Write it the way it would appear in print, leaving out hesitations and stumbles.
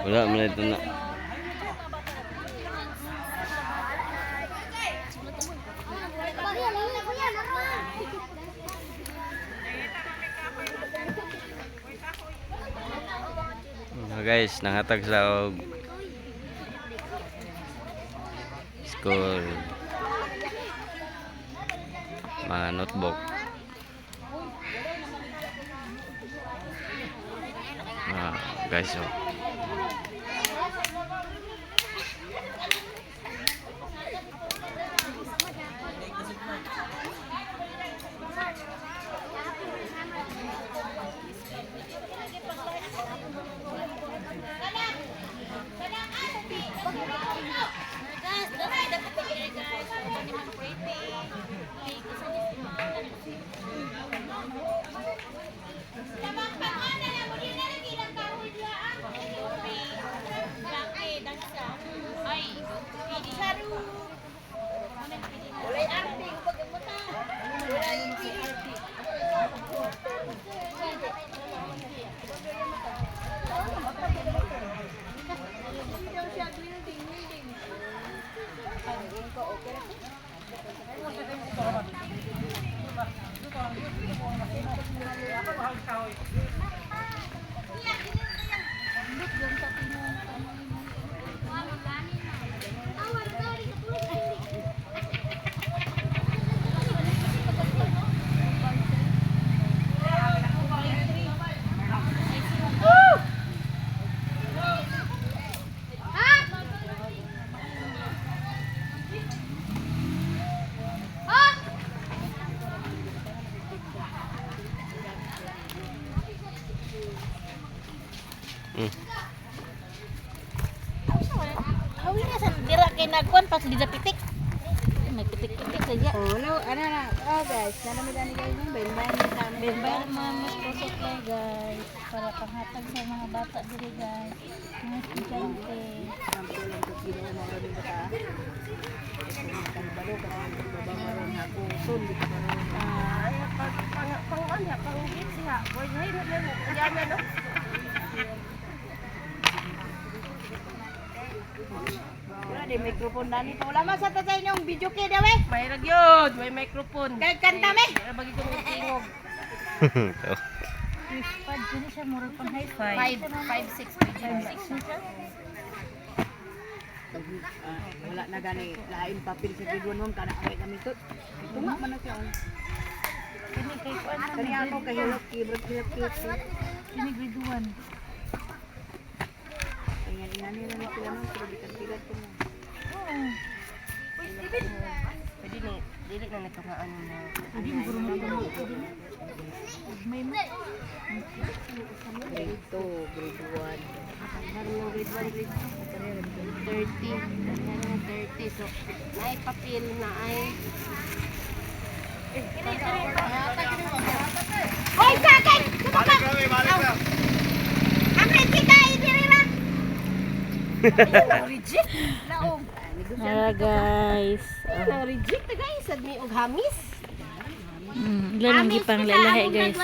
Wala man ito na. Guys, nangatag sa school mga notebook. Guys, oh. Hawin na sa dira kay nagkuan pas di pitik. May pitik-pitik saja. Oh, no, ano na. Oh, guys, nanamidani kayo ng bayan-bayan ni sa Bayan mga mas prosok lang guys para panghatag sa mga bata diri guys. Mga estudyante. sampai lang ito ginawa mo rin bata. Kan balo kan babangaron ako sun di ka ron. Ay, pang niya, pang git siya. Boy, hay na lang. Kaya no. Wala di microphone dani pa. Wala man sa tatay inyong video kay daw eh. May ragyod, may microphone. Kay kanta me. Bagi ko ng tingog. Pad dili siya murag pang hi-fi. 5'6". Wala na gani lain papel sa grade 1 ma'am kana away kami to. Tunga man na siya. Kini kay kuan Kani ako kay hilok keyboard hilok keyboard. kini grade 1. Ayan inani na ni sila nang pero bikan-bikan ko mo. Pwede ni, dili na natungaan mo. Hindi mo guro mo may mo. Grade 2, grade 1. Marunong grade 1, grade 2. 30. Ano 30. So, may papel na ay... Hoy, sakay! Balik kami, balik ka! Ang reject ka, diri ra! Reject? Laog. Guys. Ang reject na guys. Sad may og hamis. Ilan ang gipang lalahi guys.